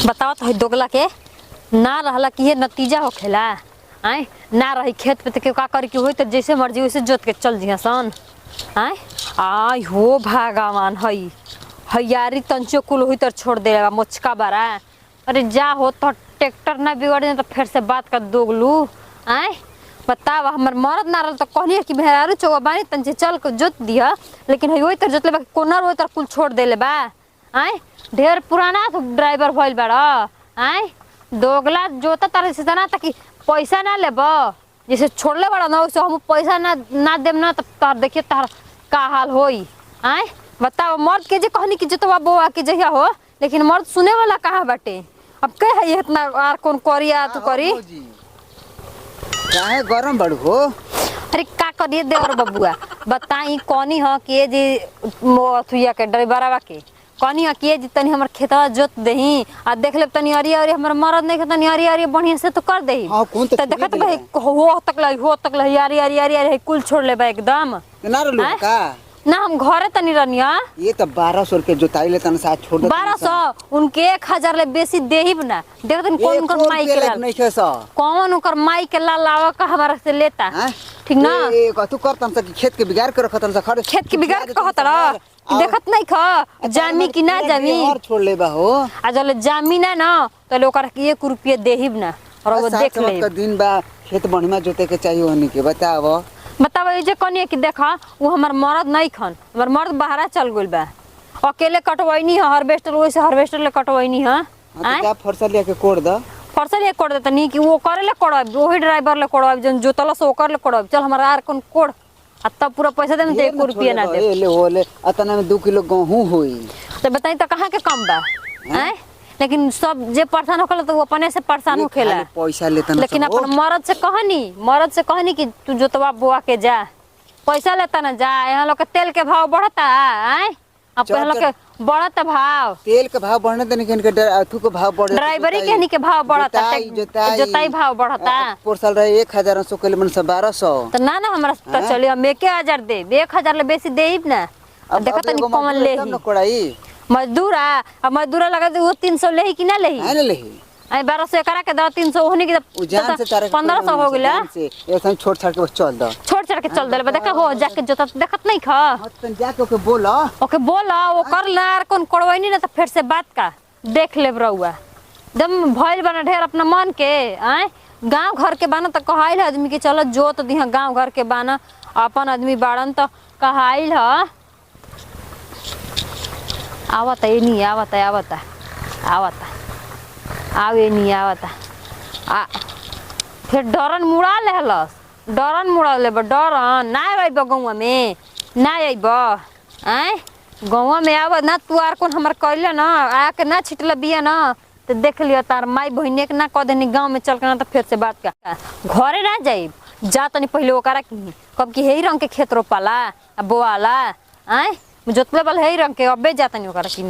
बताओ तो दोगला के ना रहला कि ये नतीजा होखेला। आए ना रही खेत पे तो का करे कि होई तो जैसे मर्जी वैसे जोत के चल जिया सन। आए आई हो भगवान हई हयारी तंचो कुल हुई तो छोड़ देगा मोचका बारा। अरे जा हो तो ट्रैक्टर ना बिगड़ जाए तो फिर से बात कर दोगलू। आए बताव हमर मरद ना रह तो कहनी कि मेहरारू चौवा बानी तंचे चल के जोत दिया, लेकिन हई होई तो जोतले बा कोनर होई तो कुल छोड़ देले बा। आए ढेर पुराना ड्राइवर भइल बाड़ा। आए दोगला जोता तारे से ना ताकि पैसा ना लेब, जैसे छोड़ले बड़ा ना वैसे हम पैसा ना देम ना तब तार देखिए तार का हाल होई। आए बताओ मर्द के जे कहनी कि जोतवा बोआ के जहिया हो, लेकिन मर्द सुने वाला कहाँ बाटे। अब कह है इतना आर कौन करिया तू करी काहे गरम बड़ हो। अरे का करिए देवर बबुआ बताई कौनी ह के जे मोथुया के ड्राइवरवा के कौनी ह के जे तनी हमर खेतवा जोत देही आ देख ले तनी अरी अरी हमर मरद नहीं तनी अरी अरी बढ़िया से तो कर देही। हां कौन त देखत भाई हो तक लही अरी अरी अरी अरी कुल छोड़ ले बा एकदम ना रो का ना हम घरे तनी रनिया। ये तो 1200 के जोताई ले तन साथ छोड़ दे 1200 उनके 1000 ले बेसी देही ना। देख तनी कौन कौन माई के लाल नहीं खेसा कौन ओकर माई के लाल लावा का हमारा से लेता ठीक ना। ए कतु करतन से खेत के बिगाड़ के रखतन से खड़े खेत के बिगाड़ के कहत रह देखत नहीं ख जामी कि ना जामी और छोड़ ले बा हो आ जले जामी ना तो ओकर 1 रुपया देहिब ना और वो देख ले का दिन बा खेत बढ़िया जोते के चाहिए होनी के बताओ ये जे कनिए कि देखा वो हमार मर्द नहीं खन हमार मर्द बाहर चल गइल बा अकेले कटवैनी है हार्वेस्टर वैसे हार्वेस्टर ले कटवैनी है। हां तो फरसा लेके कोड़ द फरसा ले कोड़ देता नहीं कि वो करे ले कोड़ब वही ड्राइवर ले कोड़ब जन जोतला से ओकर ले कोड़ब चल हमार आर कोन कोड़ आ तब पूरा पैसा देम ते 1 रुपया ना दे ले होले अतना में 2 किलो गेहूं होई तो बताई तो कहां के कम बा हैं। लेकिन सब जे परेशान होखला तो वो अपने से परेशान होखेला पैसा लेता ना लेकिन अपन मर्द से कहनी कि तू जोतवा बोआ के जा पैसा लेता ना जा। यहाँ लोग के तेल के भाव बढ़ता है अब यहाँ लोग के बढ़ता भाव तेल के भाव बढ़ने देने के अथु के भाव बढ़े ड्राइवरी के के भाव बढ़ता जोताई भाव बढ़ता पोरसल रहे 1000 के मन से 1200 तो ना हमरा पता चली हम 1000 दे 1000 ले बेसी देब ना। देखत नहीं कौन ले मजदूरा लगा दे वो 300 लेही कि ना लेही है ना लेही आई 1200 एकरा के द 300 होनी के 1500 हो गेला ऐसा छोड़ छाड़ के बस चल द छोड़ छाड़ के चल देले देखा हो जाके जोता देखत नहीं खा तन जाके ओके बोला वो कर लार कौन कोड़वैनी ना तो फिर से बात का देख ले रहुआ एकदम भइल बना ढेर अपना मन के। आए गांव घर के बाना तो कहाइल आदमी के चलो जोत दिहा गांव घर के बाना अपन आदमी बाड़न तो कहाइल ह आवता ये नहीं आवता आवे नहीं आवता आ फिर डरन मुड़ा ले डरन ना आइब गौवा में ना आइब। आए गौवा में आव ना तू आर कौन हमार कहले ना आके ना छिटल बिया ना तो देख लियो तार माई बहिने के ना कह देनी गाँव में चल के ना तो फिर से बात का घरे ना जाइब जा तनी पहले ओकरा की कब की हेई रंग के खेत रोपाला बोआला। आए जोतले वाला हेई रंग के अबे जा तनी ओकरा की